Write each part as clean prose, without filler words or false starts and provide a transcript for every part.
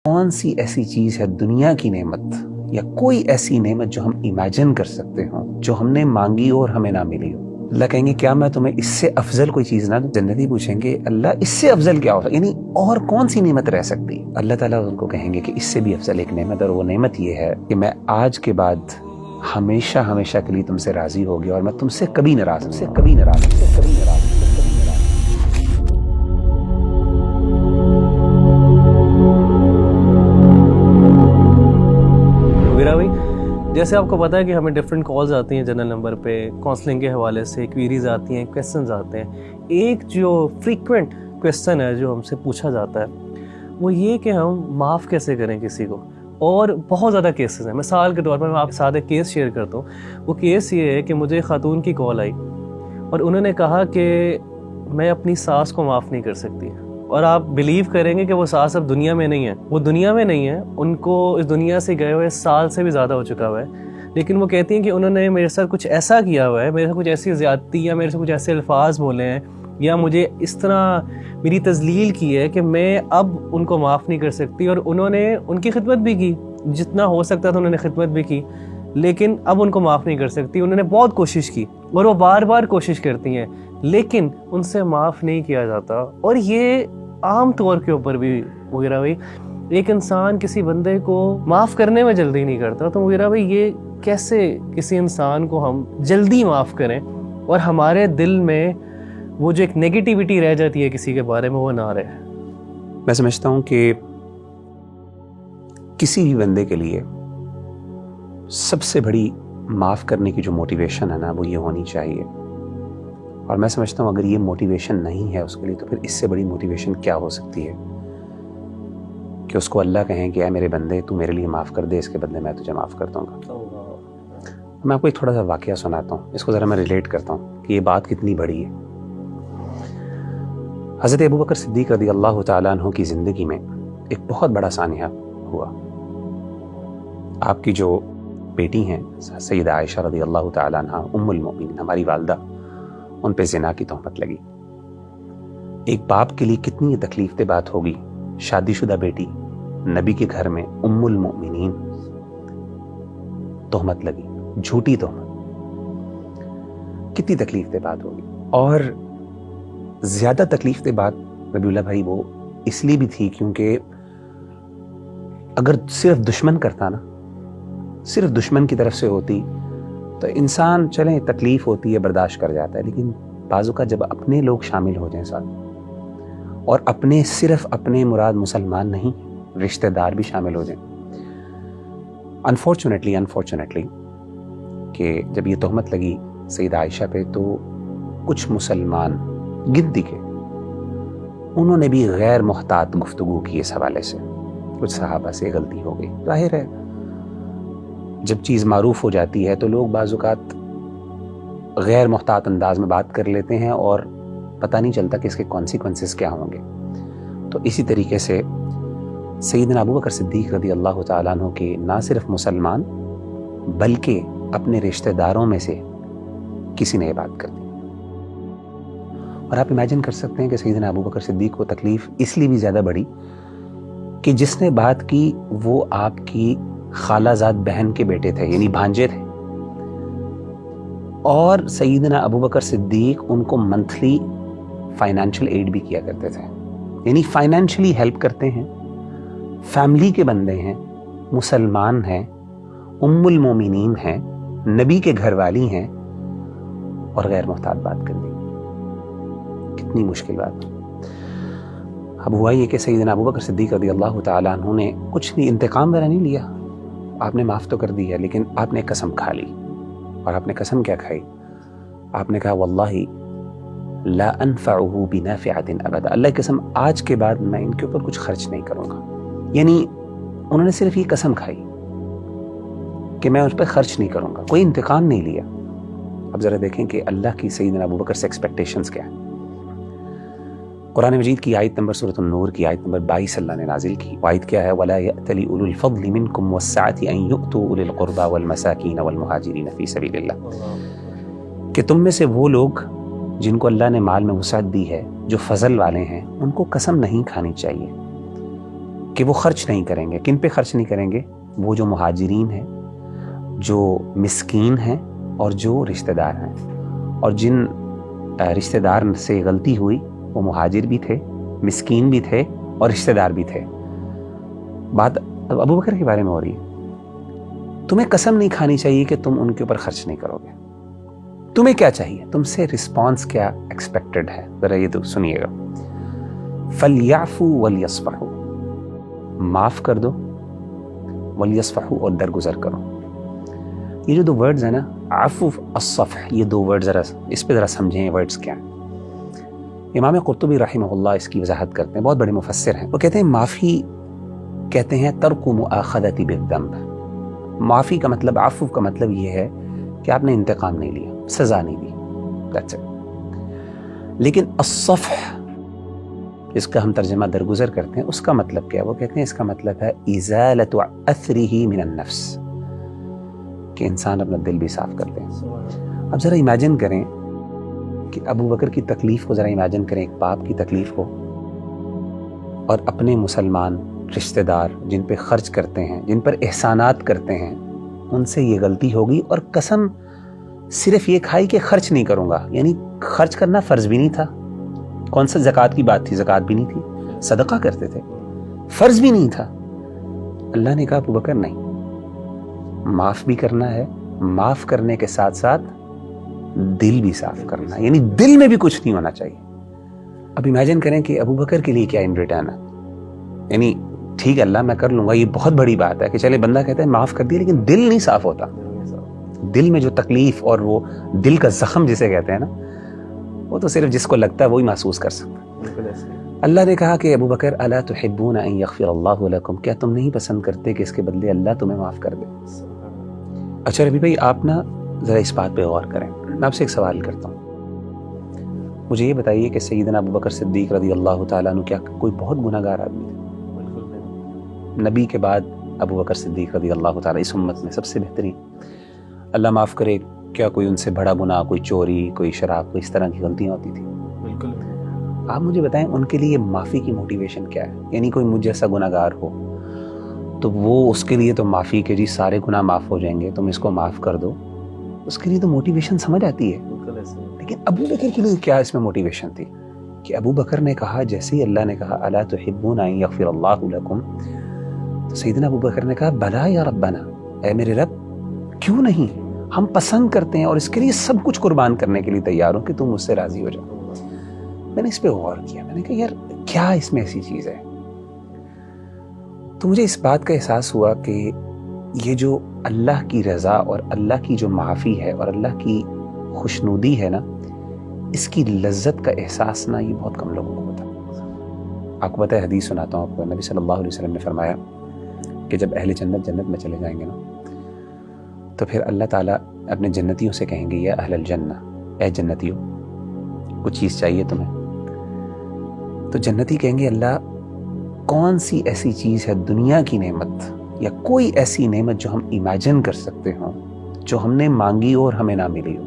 کون سی ایسی چیز ہے دنیا کی نعمت یا کوئی ایسی نعمت جو ہم امیجن کر سکتے ہوں جو ہم نے مانگی اور ہمیں نہ ملی ہو؟ اللہ کہیں گے کیا میں تمہیں اس سے افضل کوئی چیز نہ دوں؟ جنتی پوچھیں گے اللہ اس سے افضل کیا ہو سکتا، یعنی اور کون سی نعمت رہ سکتی؟ اللہ تعالیٰ ان کو کہیں گے کہ اس سے بھی افضل ایک نعمت، اور وہ نعمت یہ ہے کہ میں آج کے بعد ہمیشہ ہمیشہ کے لیے تم سے راضی ہوگی اور میں تم سے کبھی ناراض جیسے آپ کو پتا ہے کہ ہمیں ڈفرینٹ کالز آتی ہیں جنرل نمبر پہ، کاؤنسلنگ کے حوالے سے کویریز آتی ہیں، کویسچنز آتے ہیں۔ ایک جو فریکوینٹ کویسچن ہے جو ہم سے پوچھا جاتا ہے وہ یہ کہ ہم معاف کیسے کریں کسی کو، اور بہت زیادہ کیسز ہیں۔ مثال کے طور پر میں آپ کے ساتھ ایک کیس شیئر کرتا ہوں۔ وہ کیس یہ ہے کہ مجھے خاتون کی کال آئی اور انہوں نے کہا کہ میں اپنی ساس کو معاف نہیں کر سکتی، اور آپ بلیو کریں گے کہ وہ ساس اب دنیا میں نہیں ہے، وہ دنیا میں نہیں ہے، ان کو اس دنیا سے گئے ہوئے سال سے بھی زیادہ ہو چکا ہوا ہے، لیکن وہ کہتی ہیں کہ انہوں نے میرے ساتھ کچھ ایسا کیا ہوا ہے، میرے ساتھ کچھ ایسی زیادتی یا میرے سے کچھ ایسے الفاظ بولے ہیں یا مجھے اس طرح میری تذلیل کی ہے کہ میں اب ان کو معاف نہیں کر سکتی۔ اور انہوں نے ان کی خدمت بھی کی، جتنا ہو سکتا تھا انہوں نے خدمت بھی کی، لیکن اب ان کو معاف نہیں کر سکتی۔ انہوں نے بہت کوشش کی اور وہ بار بار کوشش کرتی ہیں، لیکن ان سے معاف نہیں کیا جاتا۔ اور یہ عام طور کے اوپر بھی وغیرہ بھائی ایک انسان کسی بندے کو معاف کرنے میں جلدی نہیں کرتا، تو وغیرہ بھائی یہ کیسے کسی انسان کو ہم جلدی معاف کریں اور ہمارے دل میں وہ جو ایک نیگیٹیوٹی رہ جاتی ہے کسی کے بارے میں وہ نہ رہے؟ میں سمجھتا ہوں کہ کسی بھی بندے کے لیے سب سے بڑی معاف کرنے کی جو موٹیویشن ہے نا وہ یہ ہونی چاہیے، اور میں سمجھتا ہوں اگر یہ موٹیویشن نہیں ہے اس کے لیے تو پھر اس سے بڑی موٹیویشن کیا ہو سکتی ہے کہ اس کو اللہ کہیں کہ اے میرے بندے تو میرے لیے معاف کر دے، اس کے بدلے میں تجھے معاف کر دوں گا۔ میں آپ کو ایک تھوڑا سا واقعہ سناتا ہوں، اس کو ذرا میں ریلیٹ کرتا ہوں کہ یہ بات کتنی بڑی ہے۔ حضرت ابو بکر صدیق رضی اللہ تعالیٰ عنہ کی زندگی میں ایک بہت بڑا سانحہ ہوا۔ آپ کی جو بیٹی ہیں سیدہ عائشہ رضی اللہ تعالیٰ عنہ ام المؤمنین، ہماری والدہ، ان پہ زنا کی تہمت لگی۔ ایک باپ کے لیے کتنی یہ تکلیف دہ بات ہوگی، شادی شدہ بیٹی نبی کے گھر میں ام المؤمنین تہمت لگی، جھوٹی تہمت، کتنی تکلیف دہ بات ہوگی۔ اور زیادہ تکلیف دہ بات ربیع اللہ بھائی وہ اس لیے بھی تھی کیونکہ اگر صرف دشمن کرتا نا، صرف دشمن کی طرف سے ہوتی تو انسان چلیں تکلیف ہوتی ہے برداشت کر جاتا ہے، لیکن بعض اوقات جب اپنے لوگ شامل ہو جائیں ساتھ، اور اپنے صرف اپنے مراد مسلمان نہیں رشتہ دار بھی شامل ہو جائیں، انفارچونیٹلی کہ جب یہ تہمت لگی سیدہ عائشہ پہ تو کچھ مسلمان گنتی کے انہوں نے بھی غیر محتاط گفتگو کی اس حوالے سے، کچھ صحابہ سے غلطی ہو گئی۔ ظاہر ہے جب چیز معروف ہو جاتی ہے تو لوگ بعض اوقات غیر محتاط انداز میں بات کر لیتے ہیں اور پتہ نہیں چلتا کہ اس کے کانسیکوینسز کیا ہوں گے۔ تو اسی طریقے سے سیدنا ابو بکر صدیق رضی اللہ تعالیٰ عنہ کے نہ صرف مسلمان بلکہ اپنے رشتہ داروں میں سے کسی نے یہ بات کر دی، اور آپ امیجن کر سکتے ہیں کہ سیدنا ابو بکر صدیق کو تکلیف اس لیے بھی زیادہ بڑی کہ جس نے بات کی وہ آپ کی خالہ زاد بہن کے بیٹے تھے، یعنی بھانجے تھے، اور سیدنا ابو بکر صدیق ان کو منتھلی فائنینشیل ایڈ بھی کیا کرتے تھے، یعنی فائنینشلی ہیلپ کرتے ہیں، فیملی کے بندے ہیں، مسلمان ہیں، ام المومنین ہیں، نبی کے گھر والی ہیں، اور غیر محتاط بات کر دی۔ کتنی مشکل بات۔ اب ہوا یہ کہ سیدنا ابو بکر صدیق رضی اللہ تعالیٰ عنہ نے کچھ نہیں، انتقام وغیرہ نہیں لیا، آپ نے معاف تو کر دی ہے، لیکن آپ نے قسم کھا لی۔ اور آپ نے قسم کیا کھائی؟ آپ نے کہا واللہ لا انفعہ بنافعۃ ابدا، اللہ کی قسم آج کے بعد میں ان کے اوپر کچھ خرچ نہیں کروں گا۔ یعنی انہوں نے صرف یہ قسم کھائی کہ میں اس پہ خرچ نہیں کروں گا، کوئی انتقام نہیں لیا۔ اب ذرا دیکھیں کہ اللہ کی سیدنا ابو بکر سے ایکسپیکٹیشنز کیا ہیں۔ قرآن مجید کی آیت نمبر سورۃ النور کی آیت نمبر 22 اللہ نے نازل کی۔ آیت کیا ہے؟ وَلَا يَأْتَلِ أُولُو الْفَضْلِ مِنْكُمْ وَالسَّعَةِ أَنْ يُؤْتُوا أُولِي الْقُرْبَى وَالْمَسَاكِينَ وَالْمُهَاجِرِينَ فِي سَبِيلِ اللَّهِ، کہ تم میں سے وہ لوگ جن کو اللہ نے مال میں وسعت دی ہے، جو فضل والے ہیں، ان کو قسم نہیں کھانی چاہیے کہ وہ خرچ نہیں کریں گے. کن پہ خرچ نہیں کریں گے؟ وہ جو مہاجرین ہیں, جو مسکین ہیں, اور جو رشتہ دار ہیں. اور جن رشتہ دار سے غلطی ہوئی وہ مہاجر بھی تھے, مسکین بھی تھے, اور رشتہ دار بھی تھے. بات ابو بکر کے بارے میں ہو رہی ہے. تمہیں قسم نہیں کھانی چاہیے کہ تم ان کے اوپر خرچ نہیں کرو گے. تمہیں کیا چاہیے؟ تم سے رسپانس کیا ایکسپیکٹڈ ہے؟ ذرا یہ تو سنیے گا. فَلْيَعْفُوا وَلْيَصْفَحُوا, معاف کر دو, وَلْيَصْفَحُوا, اور درگزر کرو. یہ جو 2 ورڈز ہیں نا, عفو, الصفح, یہ 2 ورڈ ذرا اس پہ ذرا سمجھیں یہ ورڈز کیا ہیں. امام قرطبی رحمہ اللہ اس کی وضاحت کرتے ہیں, بہت بڑے مفسر ہیں. وہ کہتے ہیں معافی کہتے ہیں ترک مؤاخذۃ بالذنب. معافی کا مطلب, عفو کا مطلب یہ ہے کہ آپ نے انتقام نہیں لیا, سزا نہیں دی. That's it. لیکن الصفح اس کا ہم ترجمہ درگزر کرتے ہیں, اس کا مطلب کیا ہے؟ وہ کہتے ہیں اس کا مطلب ہے ازالۃ اثرہ من النفس, کہ انسان اپنا دل بھی صاف کر دے. اب ذرا امیجن کریں کہ ابو بکر کی تکلیف کو ذرا امیجن کریں, ایک باپ کی تکلیف کو, اور اپنے مسلمان رشتہ دار جن پہ خرچ کرتے ہیں, جن پر احسانات کرتے ہیں, ان سے یہ غلطی ہوگی اور قسم صرف یہ کھائی کہ خرچ نہیں کروں گا. یعنی خرچ کرنا فرض بھی نہیں تھا. کون سا زکوٰۃ کی بات تھی؟ زکوٰۃ بھی نہیں تھی. صدقہ کرتے تھے, فرض بھی نہیں تھا. اللہ نے کہا ابو بکر نہیں, معاف بھی کرنا ہے, معاف کرنے کے ساتھ ساتھ دل بھی صاف کرنا ہے. یعنی دل میں بھی کچھ نہیں ہونا چاہیے. اب امیجن کریں کہ ابو بکر کے لیے کیا ان ریٹرن ہے. یعنی ٹھیک ہے اللہ میں کر لوں گا, یہ بہت بڑی بات ہے کہ چلے بندہ کہتا ہے معاف کر دیا, لیکن دل نہیں صاف ہوتا. دل میں جو تکلیف اور وہ دل کا زخم جسے کہتے ہیں نا, وہ تو صرف جس کو لگتا ہے وہی محسوس کر سکتا ہے. اللہ نے کہا کہ ابو بکر الا تحبون ان یغفر اللہ لکم, کیا تم نہیں پسند کرتے کہ اس کے بدلے اللہ تمہیں معاف کر دے؟ اچھا ربی بھائی, آپ نا ذرا اس بات پہ غور کریں. میں آپ سے ایک سوال کرتا ہوں, مجھے یہ بتائیے کہ سیدنا ابو بکر صدیق رضی اللہ تعالیٰ عنہ کیا کوئی بہت گناہ گار آدمی تھے؟ نبی کے بعد ابو بکر صدیق رضی اللہ تعالیٰ اس امت میں سب سے بہترین, اللہ معاف کرے, کیا کوئی ان سے بڑا گناہ, کوئی چوری, کوئی شراب, کوئی اس طرح کی غلطیاں ہوتی تھیں؟ بالکل. آپ مجھے بتائیں ان کے لیے معافی کی موٹیویشن کیا ہے؟ یعنی کوئی مجھ جیسا گناہ گار ہو تو وہ اس کے لیے تو معافی کے جی سارے گناہ معاف ہو جائیں گے, تم اس کو معاف کر دو, اس کے لیے تو موٹیویشن سمجھ آتی ہے. لیکن ابو بکر کے لیے کیا اس میں موٹیویشن تھی کہ ابو بکر نے کہا, جیسے ہی اللہ نے کہا الا تحبون ان یغفر اللہ لکم, تو سیدنا ابو بکر نے کہا بلا یا ربنا, اے میرے رب کیوں نہیں, ہم پسند کرتے ہیں اور اس کے لیے سب کچھ قربان کرنے کے لیے تیار ہوں کہ تم مجھ سے راضی ہو جاؤ. میں نے اس پہ غور کیا, میں نے کہا یار کیا اس میں ایسی چیز ہے. تو مجھے اس بات کا احساس ہوا کہ یہ جو اللہ کی رضا اور اللہ کی جو معافی ہے اور اللہ کی خوشنودی ہے نا, اس کی لذت کا احساس نا یہ بہت کم لوگوں کو ہوتا. آپ کو پتہ ہے, حدیث سناتا ہوں آپ کو, نبی صلی اللہ علیہ وسلم نے فرمایا کہ جب اہل جنت جنت میں چلے جائیں گے نا, تو پھر اللہ تعالیٰ اپنے جنتیوں سے کہیں گے یا اہل الجنہ, اے جنتیوں کچھ چیز چاہیے تمہیں؟ تو جنتی کہیں گے اللہ کون سی ایسی چیز ہے دنیا کی نعمت یا کوئی ایسی نعمت جو ہم امیجن کر سکتے ہوں جو ہم نے مانگی اور ہمیں نہ ملی ہو.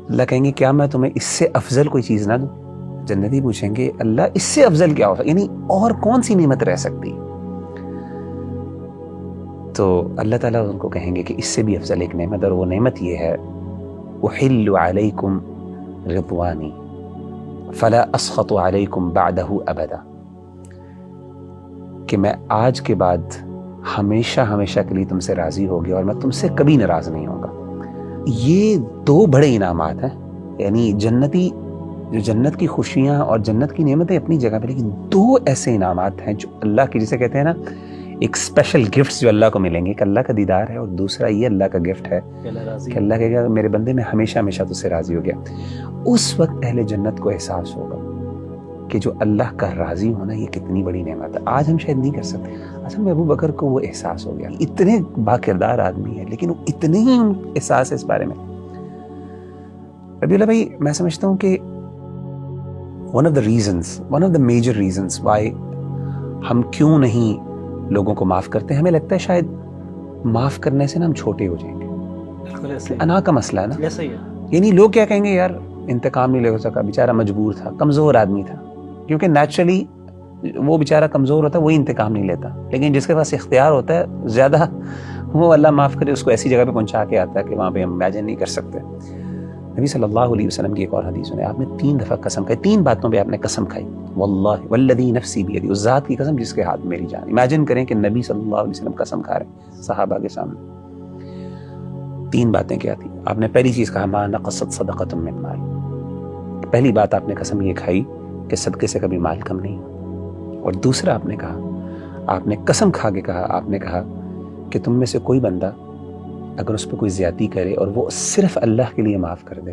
اللہ کہیں گے کیا میں تمہیں اس سے افضل کوئی چیز نہ دوں؟ جنتی پوچھیں گے اللہ اس سے افضل کیا ہو, یعنی اور کون سی نعمت رہ سکتی؟ تو اللہ تعالیٰ ان کو کہیں گے کہ اس سے بھی افضل ایک نعمت, اور وہ نعمت یہ ہے احل علیکم رضوانی فلا اسخط علیکم بعدہ ابدا, کہ میں آج کے بعد ہمیشہ ہمیشہ کے لیے تم سے راضی ہو گیا اور میں تم سے کبھی ناراض نہیں ہوں گا. یہ 2 بڑے انعامات ہیں. یعنی جنتی جو جنت کی خوشیاں اور جنت کی نعمتیں اپنی جگہ پہ, لیکن 2 ایسے انعامات ہیں جو اللہ کی, جسے کہتے ہیں نا ایک اسپیشل گفٹس جو اللہ کو ملیں گے, کہ اللہ کا دیدار ہے, اور دوسرا یہ اللہ کا گفٹ ہے کہ اللہ کہے گا میرے بندے میں ہمیشہ ہمیشہ تجھ سے راضی ہو گیا. اس وقت اہل جنت کو احساس ہوگا کہ جو اللہ کا راضی ہونا یہ کتنی بڑی نعمت ہے. آج ہم شاید نہیں کر سکتے. اصل میں ابو بکر کو وہ احساس ہو گیا, اتنے باکردار آدمی ہے لیکن وہ اتنے ہی احساس ہے اس بارے میں. ربیع اللہ بھائی, میں سمجھتا ہوں کہ one of the major reasons why ہم کیوں نہیں لوگوں کو معاف کرتے ہیں, ہمیں لگتا ہے شاید معاف کرنے سے نا ہم چھوٹے ہو جائیں گے. انا کا مسئلہ ہے نا, یعنی لوگ کیا کہیں گے, یار انتقام نہیں لے سکا, بیچارہ مجبور تھا, کمزور آدمی تھا. کیونکہ نیچرلی وہ بیچارہ کمزور ہوتا ہے وہی انتقام نہیں لیتا، لیکن جس کے پاس اختیار ہوتا ہے زیادہ، وہ اللہ معاف کرے اس کو ایسی جگہ پہ پہنچا کے آتا ہے کہ وہاں پہ ہم امیجن نہیں کر سکتے۔ نبی صلی اللہ علیہ وسلم کی ایک اور حدیث سنے، آپ نے 3 دفعہ قسم کھائی، 3 باتوں پہ آپ نے قسم کھائی، واللہ والذی نفسی بیدی، اس ذات کی قسم جس کے ہاتھ میری جان۔ امیجن کریں کہ نبی صلی اللہ علیہ وسلم قسم کھا رہے ہیں صحابہ کے سامنے۔ 3 باتیں کیا تھی؟ آپ نے پہلی چیز کہا ما نقصت صدقۃ من مال، پہلی بات آپ نے قسم یہ کھائی کہ صدقے سے کبھی مال کم نہیں ہو۔ اور دوسرا آپ نے کہا، آپ نے قسم کھا کے کہا، آپ نے کہا کہ تم میں سے کوئی بندہ اگر اس پہ کوئی زیادتی کرے اور وہ صرف اللہ کے لیے معاف کر دے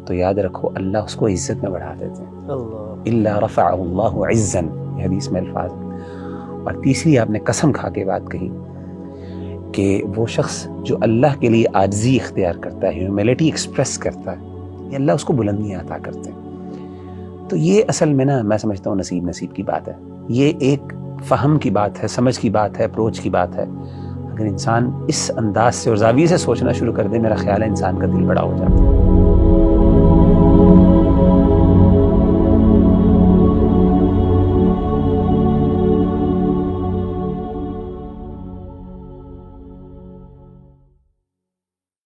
تو یاد رکھو اللہ اس کو عزت میں بڑھا دیتے ہیں، الا رفعہ اللہ عزا، یہ حدیث میں الفاظ ہے۔ اور تیسری آپ نے قسم کھا کے بات کہی کہ وہ شخص جو اللہ کے لیے عاجزی اختیار کرتا ہے، ہیوملٹی ایکسپریس کرتا ہے، یہ اللہ اس کو بلندیاں عطا کرتے ہیں۔ تو یہ اصل میں نا میں سمجھتا ہوں نصیب کی بات ہے، یہ ایک فہم کی بات ہے، سمجھ کی بات ہے، اپروچ کی بات ہے۔ اگر انسان اس انداز سے اور زاویے سے سوچنا شروع کر دے، میرا خیال ہے انسان کا دل بڑا ہو جاتا ہے۔